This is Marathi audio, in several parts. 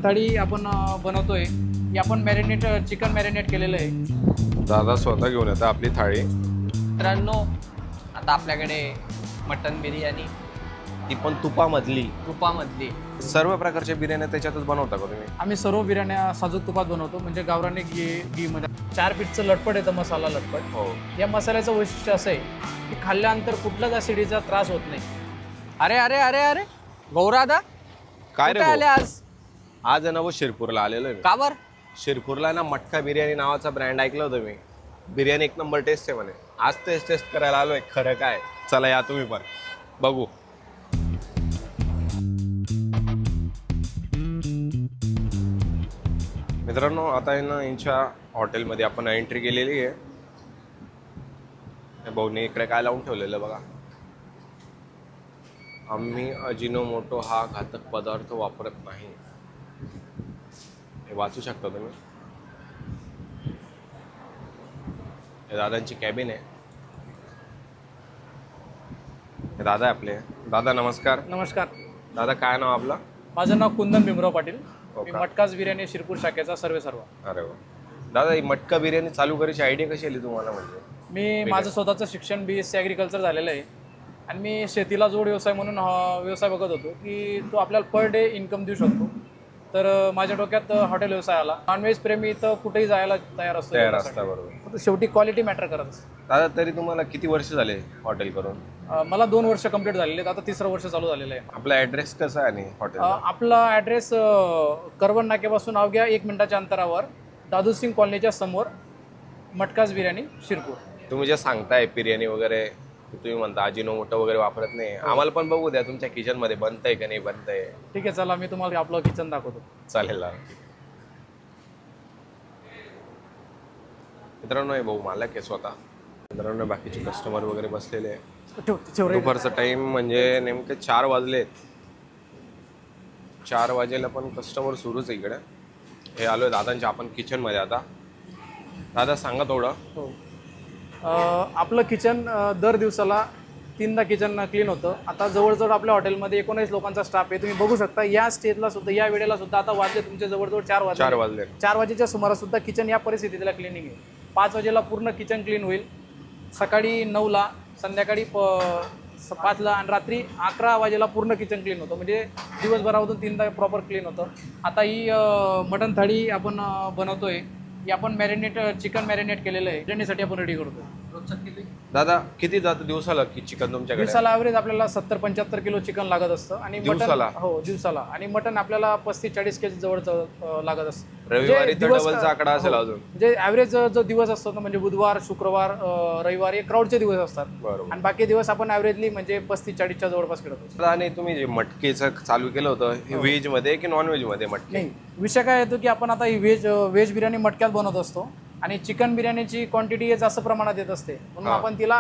थाळी आपण बनवतोय की आपण चिकन मॅरिनेट केलेलं आहे. दादा स्वतः घेऊन येतात आपली थाळी. मित्रांनो, आता आपल्याकडे मटन बिर्याणी ती पण तुपामधली. तुपामधली सर्व प्रकारच्या बिर्याण्या त्याच्यातच बनवता का तुम्ही? आम्ही सर्व बिर्याण्या साजूक तुपात बनवतो, म्हणजे गावरानी घी मध्ये 4 पीठचं लटपट येतं, मसाला लटपट. हो. या मसाल्याचं वैशिष्ट्य असं आहे की खाल्ल्यानंतर कुठलाच ॲसिडीचा त्रास होत नाही. अरे अरे अरे अरे गौरादा काय रे कुठे आले भाऊ? आज? आज आहे ना वो शिरपूरला आलेलो आहे मी. का बर? शिरपूरला ना मटका बिर्याणी नावाचा ब्रँड ऐकलं होतं मी. बिर्याणी एक नंबर टेस्ट आहे म्हणे. आज तेच टेस्ट करायला आलोय. खरं काय? चला या तुम्ही पण बघू. मित्रांनो, आता आहे ना यांच्या हॉटेलमध्ये आपण एंट्री केलेली आहे. भाऊने इकडे काय लावून ठेवलेलं बघा. आम्ही अजिनोमोटो हा घातक पदार्थ वापरत नाही. हे वाचू शकता तुम्ही. हे दादांची कॅबिन आहे. हे दादा आहे आपले. दादा नमस्कार. नमस्कार, दादा काय नाव आपलं? माझं नाव कुंदन भीमराव पाटील. हो मी का? मटकाच बिर्याणी शिरपूर शाखेचा सर्व. अरे वा. दादा ही मटका बिर्याणी चालू करायची आयडिया कशी आली तुम्हाला? म्हणजे मी माझं स्वतःचं शिक्षण BSc ॲग्रिकल्चर झालेलं आहे आणि मी शेतीला जोड व्यवसाय म्हणून हा व्यवसाय बघत होतो की तो आपल्याला पर डे इन्कम देऊ शकतो. तर माझ्या डोक्यात हॉटेल व्यवसाय आला. नॉनव्हेज प्रेमी तर कुठेही जायला तयार असतो. तयार असता बरोबर. फक्त शेवटी क्वालिटी मॅटर करत असते. दादा तरी तुम्हाला किती वर्ष झाले हॉटेल करून? मला 2 वर्ष कंप्लीट झालेले आहेत. आता 3रं वर्ष चालू झालेलं आहे. आपला ॲड्रेस कसा आहे आणि हॉटेल? आपला ॲड्रेस करवण नाक्यापासून अवघ्या 1 मिनिटाच्या अंतरावर दादू सिंग कॉलनीच्या समोर मटकाच बिर्याणी शिरपूर. तुम्ही जे सांगताय बिर्याणी वगैरे, तुम्ही म्हणता अजिनोमोटो वगैरे वापरत नाही. आम्हाला पण बघू द्या तुमच्या किचन मध्ये बनतंय का नाही बनतंय. ठीक आहे, चला मी तुम्हाला आपलं किचन दाखवतो. चालेल ना. मित्रांनो हे भाऊ मालक आहे स्वतः. मित्रांनो बाकीचे कस्टमर वगैरे बसलेले आहे. दुपारचा टाइम म्हणजे नेमके 4 वाजलेत. 4 वाजेला पण कस्टमर सुरूच आहे इकडे. हे आलोय दादांच्या आपण किचन मध्ये. आता दादा सांगा थोडं. हो. आपलं किचन दर दिवसाला 3दा किचन क्लीन होतं. आता जवळजवळ आपल्या हॉटेलमध्ये 19 लोकांचा स्टाफ आहे. तुम्ही बघू शकता या स्टेजला सुद्धा, या वेळेला सुद्धा आता वाजले तुमचे जवळजवळ 4 वाजले. 4 वाजेच्या सुमारास सुद्धा किचन या परिस्थितीला क्लिनिंग आहे. 5 वाजेला पूर्ण किचन क्लीन होईल. सकाळी 9ला, संध्याकाळी 5ला आणि रात्री 11 वाजेला पूर्ण किचन क्लीन होतं. म्हणजे दिवसभरामधून 3दा प्रॉपर क्लीन होतं. आता ही मटन थाळी आपण बनवतोय की आपण चिकन मॅरिनेट केलेलं आहे. बिर्याणीसाठी आपण रेडी करतो. दादा किती जातं दिवसाला की चिकन तुमच्याकडे? दिवसाला ॲव्हरेज आपल्याला 70-75 किलो चिकन लागत असतं. आणि दिवसाला? हो दिवसाला. आणि मटन आपल्याला 35-40 केजी जवळचं लागत असतं. रविवारी तर दिवस डबलचा आकडा असेल अजून. म्हणजे ॲव्हरेज जो दिवस असतो ना, म्हणजे बुधवार, शुक्रवार, रविवार हे क्राऊडचे दिवस असतात. बरोबर. आणि बाकी दिवस आपण ॲव्हरेजली म्हणजे 35-40च्या जवळपास खेळतो. आणि तुम्ही जे मटकेचं चालू केलं होतं हे व्हेज मध्ये की नॉन व्हेज मध्ये मटके? नाही, विषय काय येतो की आपण आता ही व्हेज बिर्याणी मटक्यात बनवत असतो आणि चिकन बिर्याणीची क्वांटिटी जास्त प्रमाणात येत असते, म्हणून आपण तिला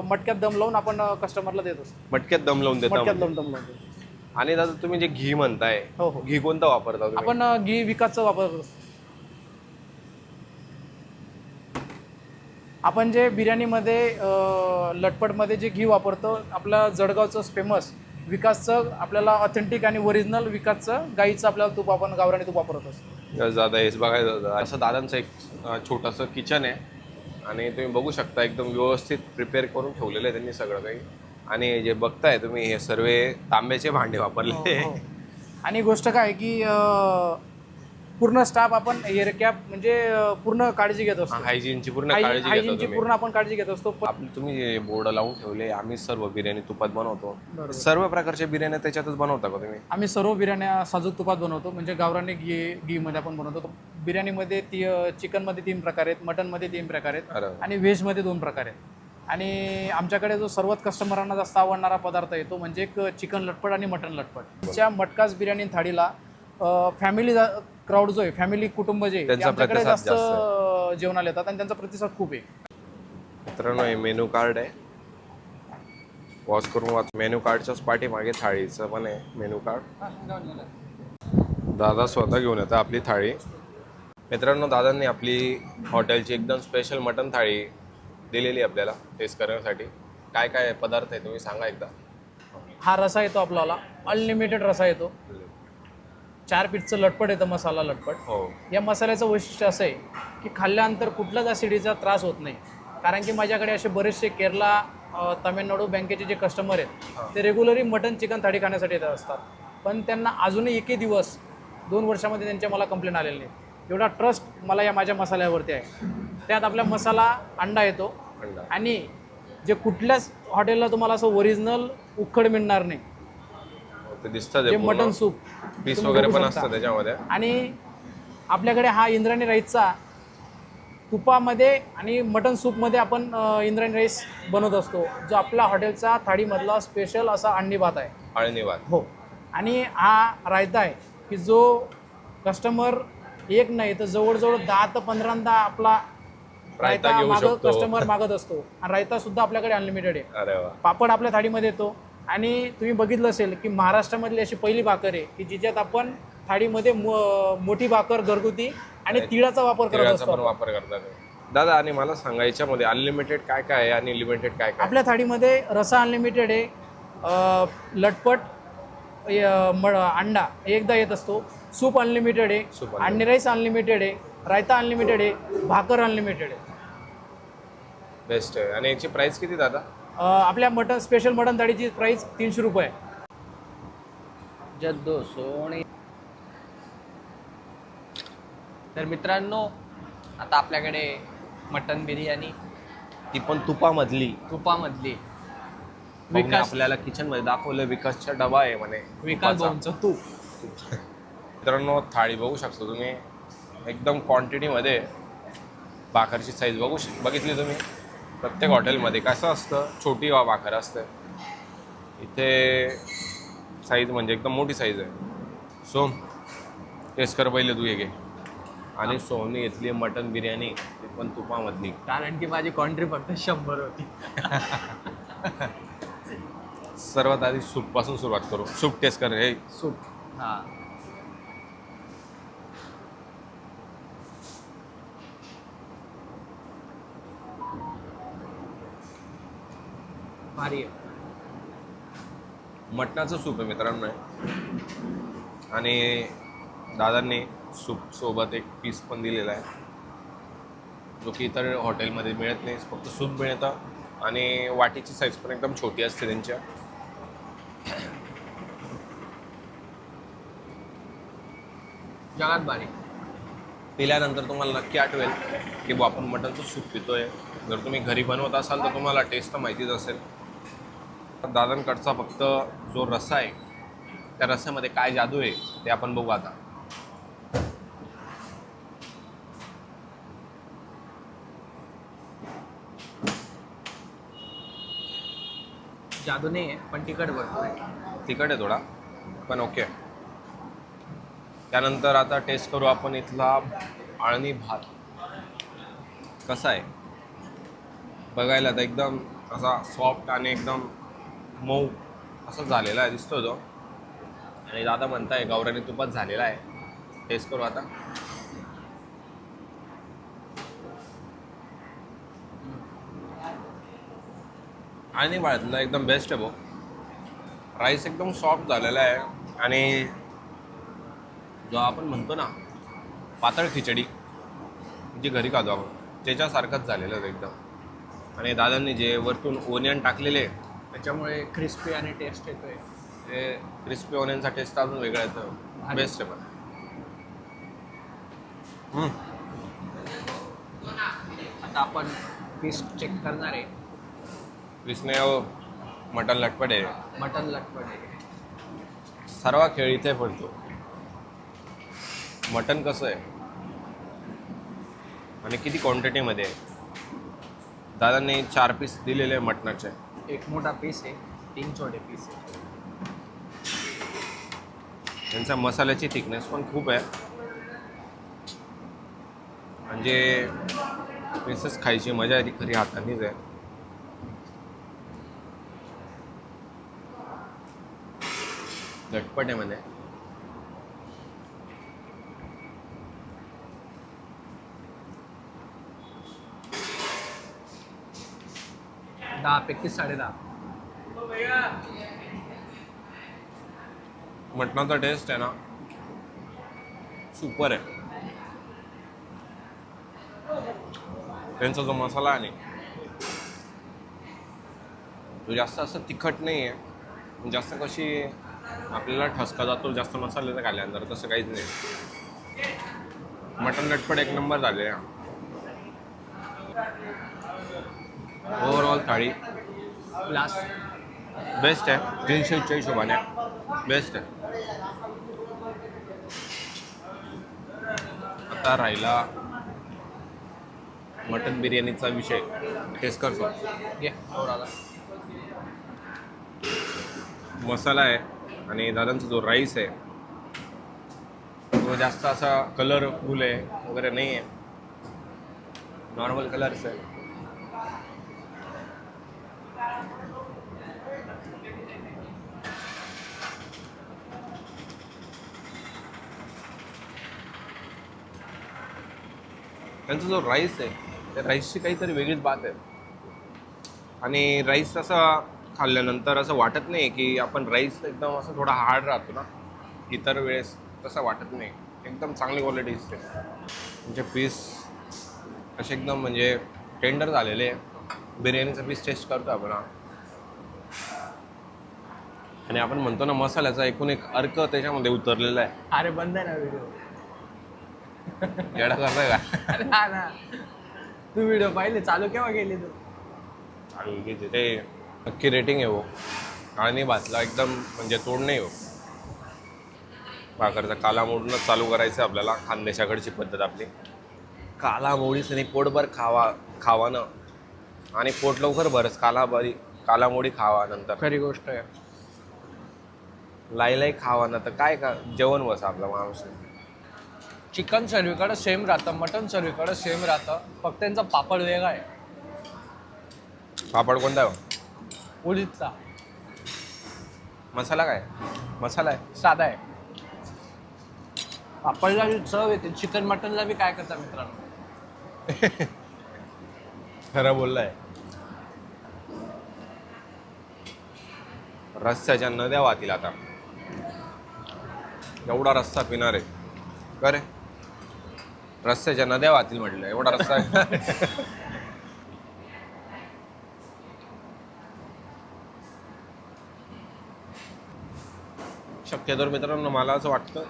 मटक्यात दम लावून आपण कस्टमरला देत असतो. मटक्यात दम लावून देता मटक्यात म्हणजे? दम लावून देतो. आणि दादा तुम्ही जे घी म्हणताय, हो हो, घी कोणतं वापरता तुम्ही? आपण घी विकासचं वापरतो. आपण जे बिर्याणीमध्ये लटपटमध्ये जे घी वापरतो, आपलं जळगावचं फेमस विकासचं, आपल्याला ऑथेंटिक आणि ओरिजिनल विकासचं गाईचं आपल्याला तूप, आपण गावरानी तूप वापरत असतो. दादा हेच बघायचं होतं. असं दादांचं एक छोटंसं किचन आहे आणि तुम्ही बघू शकता एकदम व्यवस्थित प्रिपेअर करून ठेवलेलं आहे त्यांनी सगळं काही. आणि जे बघताय तुम्ही हे सर्व तांब्याचे भांडे वापरले. हो. आणि गोष्ट काय की पूर्ण स्टाफ आपण एअर कॅप म्हणजे पूर्ण काळजी घेत असतो. हायजीनची पूर्ण काळजी घेता हायजीनची तुम्ही. पूर्ण आपण काळजी घेत असतो. आपले तुम्ही जे बोर्ड लावून ठेवले, आम्ही सर्व बिर्याणी तुपात बनवतो. बरोबर. सर्व प्रकारच्या बिर्याण्या त्याच्यातच बनवता का तुम्ही? आम्ही सर्व बिर्याण्या साजूक तुपात बनवतो, म्हणजे गावरानी घीमध्ये आपण बनवतो. बिर्याणीमध्ये चिकनमध्ये 3 प्रकार आहेत, मटनमध्ये 3 प्रकार आहेत अरे आणि व्हेजमध्ये 2 प्रकार आहेत. आणि आमच्याकडे जो सर्वात कस्टमरांना जास्त आवडणारा पदार्थ आहे तो म्हणजे एक चिकन लटपट आणि मटन लटपट. त्या मटकाच बिर्याणी थाळीला फॅमिली क्राऊड जो आहे, फॅमिली कुटुंब जे आहे, त्यांचा आमच्याकडे प्रतिसाद जास्त जेवणाला येतात आणि त्यांचा प्रतिसाद खूप आहे. मित्रांनो हे मेनू कार्ड आहे, पॉज करून वाच. मेनू कार्डच्याच पाठीमागे थाळीचं पण आहे मेनू कार्ड. दादा स्वतः घेऊन येतात आपली थाळी. मित्रांनो दादांनी आपली हॉटेलची एकदम स्पेशल मटन थाळी दिलेली आपल्याला टेस्ट करण्यासाठी. काय काय पदार्थ आहे तुम्ही सांगा एकदा. हा रसा येतो आपल्याला, अनलिमिटेड रसा येतो. 4 पीसचं लटपट येतं, मसाला लटपट. हो. या मसाल्याचं वैशिष्ट्य असं आहे की खाल्ल्यानंतर कुठलाच ॲसिडीचा त्रास होत नाही. कारण की माझ्याकडे असे बरेचसे केरला, तामिळनाडू बँकेचे जे कस्टमर आहेत ते रेग्युलरी मटन चिकन थाळी खाण्यासाठी येत असतात. पण त्यांना अजूनही एकही दिवस 2 वर्षामध्ये त्यांच्या मला कंप्लेंट आलेली नाही. एवढा ट्रस्ट मला या माझ्या मसाल्यावरती आहे. त्यात आपला मसाला अंडा येतो अंडा. आणि जे कुठल्याच हॉटेलला तुम्हाला असं ओरिजिनल उखड मिळणार नाही. ते दिसतं जे मटन सूप पीस तुम्ही वगैरे बघू पण शकता. असतं त्याच्यामध्ये. आणि आपल्याकडे हा इंद्रायणी राईसचा तुपामध्ये आणि मटन सूपमध्ये आपण इंद्रायणी राईस बनवत असतो, जो आपल्या हॉटेलचा थाळीमधला स्पेशल असा अंडी भात आहे. आळणी भात. हो. आणि हा रायता आहे की जो कस्टमर एक नाही तर जवळजवळ 10 ते 15दा आपला रायता रायता घेऊ शकतो. कस्टमर मागत असतो. आणि रायता सुद्धा आपल्याकडे अनलिमिटेड आहे. अरे वा. पापड आपल्या थाळीमध्ये येतो. आणि तुम्ही बघितलं असेल की महाराष्ट्रामधली अशी पहिली भाकर आहे की जिच्यात आपण थाळीमध्ये मोठी भाकर घरगुती आणि तिळाचा वापर करत तिळाचा पण असतो. वापर करतात. दादा, आणि मला सांगा याच्यामध्ये अनलिमिटेड काय काय आहे आणि लिमिटेड काय काय? आपल्या थाळीमध्ये रसा अनलिमिटेड आहे, लटपट अंडा एकदा येत असतो, सूप अनलिमिटेड आहे, सूप अंडी राईस अनलिमिटेड आहे, रायता अनलिमिटेड आहे, भाकर अनलिमिटेड आहे. बेस्ट आहे. आणि याची प्राइस किती दादा? आपल्या मटन स्पेशल मटन थाळीची प्राईस 300 रुपये. जद्दो सोने. तर मित्रांनो, आता आपल्याकडे मटन बिर्याणी ती पण तुपामधली. तुपामधली. विकास आपल्याला किचन मध्ये दाखवलं. विकासचा डबा आहे म्हणे विकास तुपाचा. भाऊंचं तूप. मित्रांनो, थाळी बघू शकता तुम्ही, एकदम क्वांटिटीमध्ये. भाकरची साईज बघितली तुम्ही. प्रत्येक हॉटेलमध्ये कसं असतं, छोटी भाकर असते. इथे साईज म्हणजे एकदम मोठी साईज आहे. सो टेस्ट कर पहिले तू, हे घे. आणि सोनी घेतली मटन बिर्याणी, ती पण तुपामधली. कारण की माझी कॉन्ट्री फक्त 100 होती. सर्वात आधी सूपपासून सुरुवात करू. सूप टेस्ट कर. हे सूप. हां. भारी आहे. मटणाचं सूप आहे मित्रांनो. आणि दादांनी सूप सोबत एक पीस पण दिलेला आहे, जो की इतर हॉटेलमध्ये मिळत नाही. फक्त सूप मिळतं. आणि वाटीची साईज पण एकदम छोटी असते त्यांच्या. जगात भारी. पिल्यानंतर तुम्हाला नक्की आठवेल की बुवा आपण मटणचं सूप पितोय. जर तुम्ही घरी बनवत असाल तर तुम्हाला टेस्ट तर माहितीच असेल. दादांकडचा फक्त जो रस्सा आहे, त्या रस्स्यामध्ये काय जादू आहे ते आपण बघू आता. जादू नाही आहे, पण तिखट भरपूर आहे. तिखट आहे थोडा, पण ओके. त्यानंतर आता टेस्ट करू आपण इथला आळणी भात. कसा आहे बघायला तर एकदम असा सॉफ्ट आणि एकदम मऊ असं झालेला आहे, दिसतो तो. आणि दादा म्हणताय गावरानी तुपात झालेला आहे. टेस्ट करू आता. आणि भातला एकदम बेस्ट आहे भाऊ. राईस एकदम सॉफ्ट झालेला आहे. आणि जो आपण म्हणतो ना पातळ खिचडी जी घरी खातो आपण, त्याच्यासारखंच झालेलं आहे एकदम. आणि दादांनी जे वरतून ओनियन टाकलेले, त्याच्यामुळे क्रिस्पी आणि टेस्ट येतोय. ते क्रिस्पी ओनियनचा टेस्ट अजून वेगळा येतो. बेस्ट आहे पण. आता आपण पीस चेक करणार आहे. क्रिस्पी मटन लटपट आहे. मटन लटपट आहे. सर्व खेळ इथे पडतो. मटन कसं आहे आणि किती क्वांटिटीमध्ये आहे. दादांनी 4 पीस दिलेले आहे मटणाचे. एक मोठा पीस आहे, 3 छोटे पीस आहे. त्यांचा मसाल्याची थिकनेस पण खूप आहे. म्हणजे पीसेस खायची मजा आहे ती खरी हातांनीच आहे. झटपट आहे म्हणजे. दहा पैकी 10.5. मटणाचा टेस्ट आहे ना सुपर आहे. त्यांचा जो मसाला आहे तो जास्त असं तिखट नाही आहे, जास्त कशी आपल्याला ठसका जातो जास्त मसाल्याचा खाल्ल्यानंतर, तसं काहीच नाही. मटन लटपट एक नंबर झाले. ओव्हरऑल थाळी क्लास. बेस्ट आहे, 300च्या हिशोबाने बेस्ट आहे. आता राहिला मटन बिर्याणीचा विषय. टेस्ट करतो. घे थोडासा. मसाला आहे आणि दादांचा जो राईस आहे तो जास्त असा कलरफुल आहे वगैरे नाही आहे, नॉर्मल कलर्स आहे. त्यांचा जो राईस आहे त्या राईसची काहीतरी वेगळीच बात आहे. आणि राईस असा खाल्ल्यानंतर असं वाटत नाही की आपण राईस एकदम असं थोडा हार्ड राहतो ना, इतर वेळेस तसं वाटत नाही. एकदम चांगली क्वालिटी दिसते. म्हणजे पीस असे एकदम म्हणजे टेंडर झालेले. बिर्याणीचा पीस टेस्ट करतो आपण. आणि आपण म्हणतो ना मसाल्याचा एकूण एक अर्क त्याच्यामध्ये उतरलेला आहे. अरे बंद आहे ना व्हिडिओ. येडा करताय का? अरे हा ना, तू व्हिडिओ पाहिले चालू केव्हा गेली तू? चालेल की ते नक्की रेटिंग आहे हो. आणि भातला एकदम म्हणजे तोड नाही हो. भाकरचा काला मोडूनच चालू करायचं आपल्याला. खानदेशाकडची पद्धत आपली. काला मोडीच नाही, पोटभर खावानं आणि पोट लवकर भरस काला मोडी खावा नंतर. खरी गोष्ट आहे. लाई खावा ना तर काय का जेवण बस आपला माणूस. चिकन सर्वीकडे सेम राहतं, मटन सर्वीकडे सेम राहतं, फक्त त्यांचा पापड वेगळा आहे. पापड कोणता आहे? उडीदचा. मसाला काय? मसाला आहे साधा आहे. पापडला जी चव येते, चिकन मटनला बी काय करता मित्रांनो. खरं बोललाय. रस्स्याच्या नद्या वाहतील आता. एवढा रस्सा पिणार आहे का रे? रस्स्याच्या नद्या वाहतील म्हटलं. एवढा रस्सा शक्यतो मित्रांनो मला असं वाटतं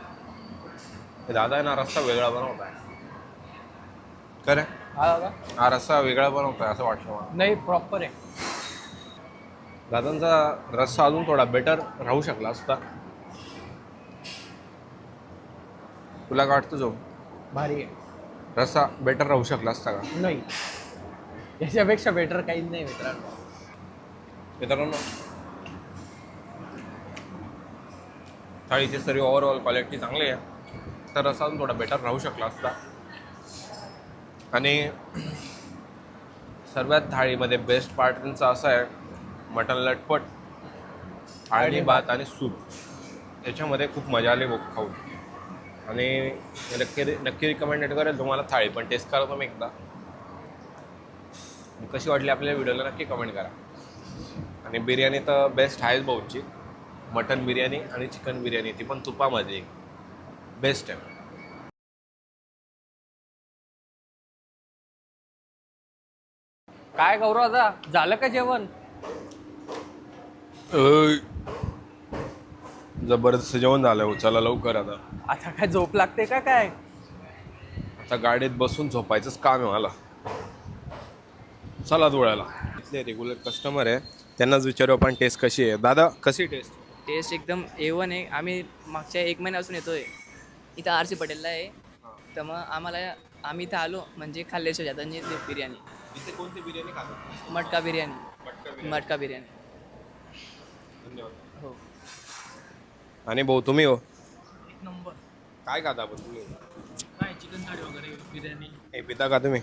की दादा आहे ना रस्सा वेगळा बनवत आहे. का रे? हा का? हा रस्सा वेगळा बनवतोय असं वाटलं मला. नाही, प्रॉपर आहे. दादांचा रस्सा अजून थोडा बेटर राहू शकला असता. तुला काय वाटतं? जो भारी आहे. रस्सा बेटर राहू शकला असता का? नाही, याच्यापेक्षा बेटर काहीच नाही मित्रांनो. मित्रांनो थाळीची सर्व ओव्हरऑल क्वालिटी चांगली आहे, तर रस्सा अजून थोडा बेटर राहू शकला असता. आणि सर्वात थाळीमध्ये बेस्ट पार्ट त्यांचा असा आहे मटण लटपट आणि भात आणि सूप याच्यामध्ये खूप मजा आली बघ खाऊन. आणि नक्की रिकमेंडेड करेल तुम्हाला. थाळी पण टेस्ट करा तुम्ही एकदा. कशी वाटली आपल्या व्हिडिओला नक्की कमेंट करा. आणि बिर्याणी तर बेस्ट आहेच भाऊंची. मटन बिर्याणी आणि चिकन बिर्याणी ती पण तुपामध्ये बेस्ट आहे. काय गौरव, आता झालं का जेवण? जबरदस्त जेवण झालं. चला लवकर आता. आता काय झोप लागते का काय? आता गाडीत बसून झोपायचंच काम आहे मला. चला धुळ्याला. इथले रेग्युलर कस्टमर आहे, त्यांनाच विचारू आपण टेस्ट कशी आहे. दादा कशी टेस्ट? टेस्ट एकदम A1 आहे. आम्ही मागच्या 1 महिन्यापासून येतोय इथं. RC पटेलला आहे. तर मग आम्ही इथं आलो म्हणजे खाल्ल्याशिवाय जाता नाही बिर्याणी. इथे कोणती बिर्याणी खातो? मटका बिर्याणी. मटका बिर्याणी. धन्यवाद. हो. आणि भाऊ तुम्ही हो? एक नंबर. काय खाता आपण तुम्ही? काय चिकन थाळी वगैरे, बिर्याणी. हे पिता का तुम्ही?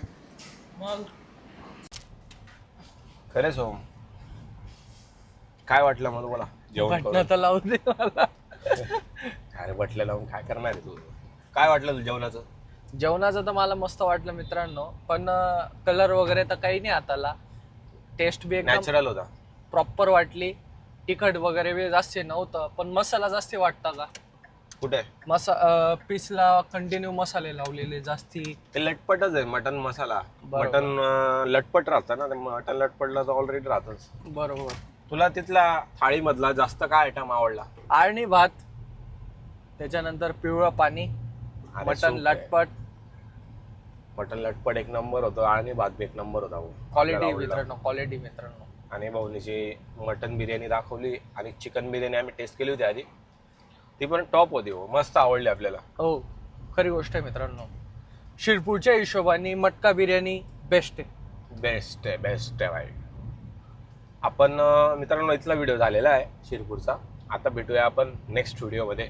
मग खरेच हो. काय वाटलं मला तुम्हाला जेवण बटणं तर लावून दे मला. अरे बटलं लावून काय करणार आहे तू? काय वाटलं तुला जेवणाचं? जेवणाचं तर मला मस्त वाटलं मित्रांनो, पण कलर वगैरे तर काही नाही हाताला. टेस्ट बी एकदम नॅचरल होता. प्रॉपर वाटली. तिखट वगैरे बी जास्त नव्हतं, पण मसाला जास्त वाटता का? कुठे पीसला कंटिन्यू मसाले लावलेले जास्ती. ते लटपटच आहे मटन मसाला. बरोबर. मटन लटपट राहतं ना, ते मटन लटपटला तर ऑलरेडी राहतच. बरोबर. तुला तिथला थाळीमधला जास्त काय आयटम आवडला? आळणी भात, त्याच्यानंतर पिवळं पाणी, अरे मटन सूप आहे. लटपट, मटन लटपट एक नंबर होतं आणि भात बी एक नंबर होता भाऊ. क्वालिटी आपल्याला आवडला. मित्रांनो, क्वालिटी मित्रांनो. आणि भाऊनीची मटन बिर्याणी दाखवली आणि चिकन बिर्याणी आम्ही टेस्ट केली होती आधी, ती पण टॉप होती हो, मस्त आवडली आपल्याला. हो, खरी गोष्ट आहे मित्रांनो. शिरपूरच्या हिशोबाने मटका बिर्याणी बेस्ट आहे. बेस्ट आहे भाई. आपण मित्रांनो इथला व्हिडिओ झालेला आहे शिरपूरचा. आता भेटूया आपण नेक्स्ट व्हिडिओमध्ये.